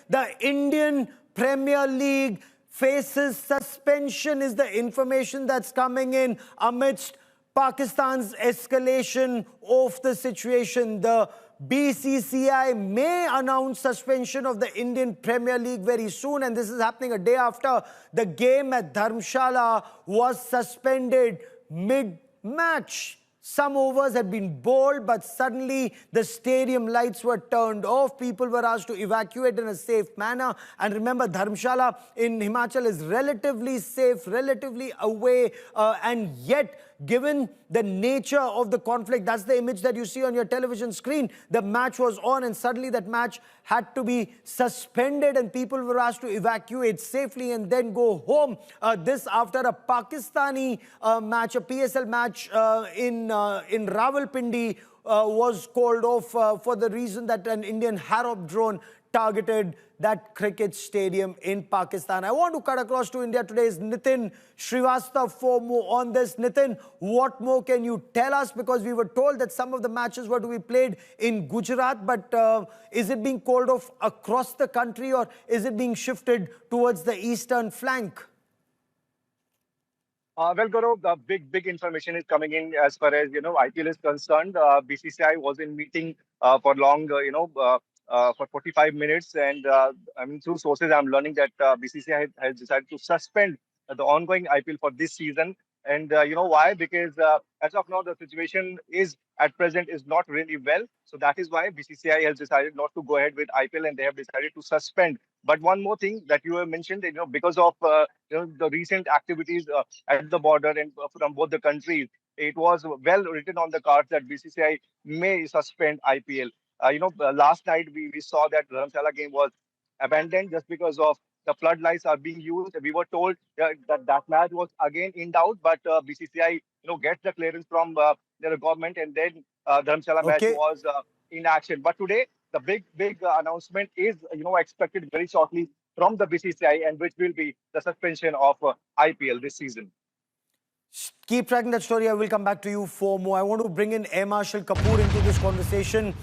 The Indian Premier League faces suspension is the information that's coming in amidst Pakistan's escalation of the situation. The BCCI may announce suspension of the Indian Premier League very soon, and this is happening a day after the game at Dharamshala was suspended mid-match. Some overs had been bowled, but suddenly the stadium lights were turned off. People were asked to evacuate in a safe manner. And remember, Dharamshala in Himachal is relatively safe, relatively away. And yet, given the nature of the conflict, that's the image that you see on your television screen. The match was on and suddenly that match had to be suspended and people were asked to evacuate safely and then go home. This after a Pakistani match, a PSL match in Rawalpindi was called off for the reason that an Indian Harop drone targeted that cricket stadium in Pakistan. I want to cut across to India today's Nitin Srivastava for more on this. Nitin, what more can you tell us? Because we were told that some of the matches were to be played in Gujarat, but is it being called off across the country or is it being shifted towards the eastern flank? Well, Gaurav, the big information is coming in as far as, IPL is concerned. BCCI was in meeting for long, for 45 minutes. And through sources, I'm learning that BCCI has decided to suspend the ongoing IPL for this season. And you know why? Because as of now, the situation is at present is not really well. So that is why BCCI has decided not to go ahead with IPL and they have decided to suspend. But one more thing that you have mentioned, because of the recent activities at the border and from both the countries, it was well written on the cards that BCCI may suspend IPL. Last night we saw that Dharamshala game was abandoned just because of the floodlights are being used. We were told that match was again in doubt, but BCCI gets the clearance from the government, and then Dharamshala match Okay. was in action. But today the big announcement is expected very shortly from the BCCI, and which will be the suspension of IPL this season. Keep tracking that story. I will come back to you for more. I want to bring in Air Marshal Kapoor into this conversation.